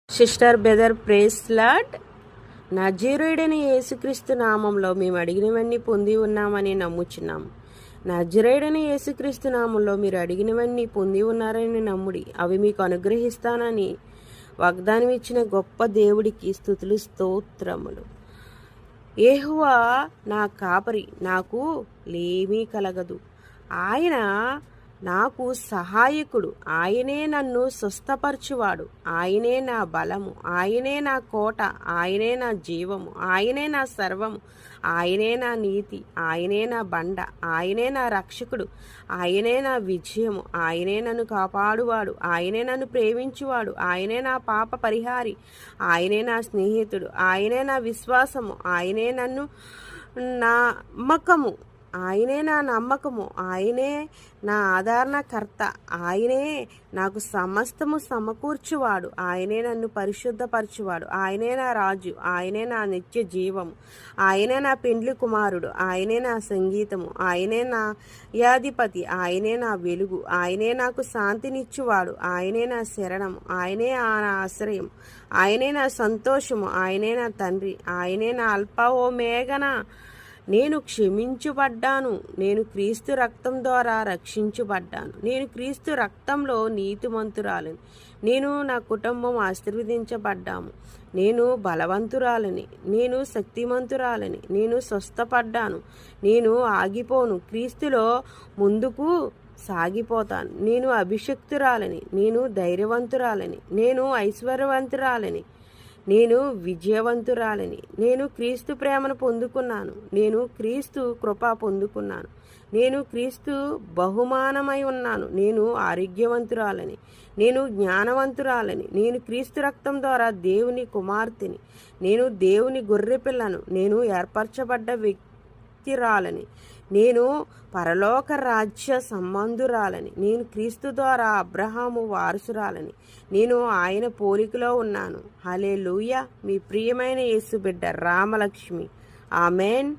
Sister brother praise lord. నజరేయుడైన యేసుక్రీస్తు నామంలో మేము అడిగినవన్నీ పొంది ఉన్నామని నమ్ముచున్నాము. నజరేయుడైన యేసుక్రీస్తు నామంలో మీరు అడిగినవన్నీ పొంది ఉన్నారని నమ్ముడి, అవి మీకు అనుగ్రహిస్తానని వాగ్దానం ఇచ్చిన గొప్ప దేవుడికి స్తుతులు స్తోత్రములు. యెహోవా నా కాపరి, నాకు లేమీ కలగదు. ఆయన నాకు సహాయకుడు, ఆయనే నన్ను స్వస్థపరచువాడు, ఆయనే నా బలము, ఆయనే నా కోట, ఆయనే నా జీవము, ఆయనే నా సర్వము, ఆయనే నా నీతి, ఆయనే నా బండ, ఆయనే నా రక్షకుడు, ఆయనే నా విజయము, ఆయనే నన్ను కాపాడువాడు, ఆయనే నన్ను ప్రేమించువాడు, ఆయనే నా పాప పరిహారి, ఆయనే నా స్నేహితుడు, ఆయనే నా విశ్వాసము, ఆయనే నన్ను నమ్మకము, ఆయనే నా నమ్మకము, ఆయనే నా ఆదరణకర్త, ఆయనే నాకు సమస్తము సమకూర్చువాడు, ఆయనే నన్ను పరిశుద్ధపరచువాడు, ఆయనే నా రాజు, ఆయనే నా నిత్య జీవము, ఆయనే నా పెండ్లి కుమారుడు, ఆయనే నా సంగీతము, ఆయనే నా యాధిపతి, ఆయనే నా వెలుగు, ఆయనే నాకు శాంతినిచ్చువాడు, ఆయనే నా శరణము, ఆయనే నా ఆశ్రయం, ఆయనే నా సంతోషము, ఆయనే నా తండ్రి, ఆయనే నా అల్ఫా ఓమేగా. నేను క్షమించబడ్డాను, నేను క్రీస్తు రక్తం ద్వారా రక్షించబడ్డాను, నేను క్రీస్తు రక్తంలో నీతిమంతురాలని, నేను నా కుటుంబం ఆశీర్వదించబడ్డాము, నేను బలవంతురాలని, నేను శక్తిమంతురాలని, నేను స్వస్థపడ్డాను, నేను ఆగిపోను, క్రీస్తులో ముందుకు సాగిపోతాను, నేను అభిషక్తురాలని, నేను ధైర్యవంతురాలని, నేను ఐశ్వర్యవంతురాలని, నేను విజయవంతురాలని, నేను క్రీస్తు ప్రేమను పొందుకున్నాను, నేను క్రీస్తు కృప పొందుకున్నాను, నేను క్రీస్తు బహుమానమై ఉన్నాను, నేను ఆరోగ్యవంతురాలని, నేను జ్ఞానవంతురాలని, నేను క్రీస్తు రక్తం ద్వారా దేవుని కుమార్తెని, నేను దేవుని గొర్రెపిల్లను, నేను ఏర్పరచబడ్డ వ్యక్తిరాలని, నేను పరలోక రాజ్య సంబంధురాలని, నేను క్రీస్తు ద్వారా అబ్రహాము వారసురాలని, నేను ఆయన పోలికలో ఉన్నాను. హల్లెలూయా. మీ ప్రియమైన యేసు బిడ్డ రామలక్ష్మి. ఆమెన్.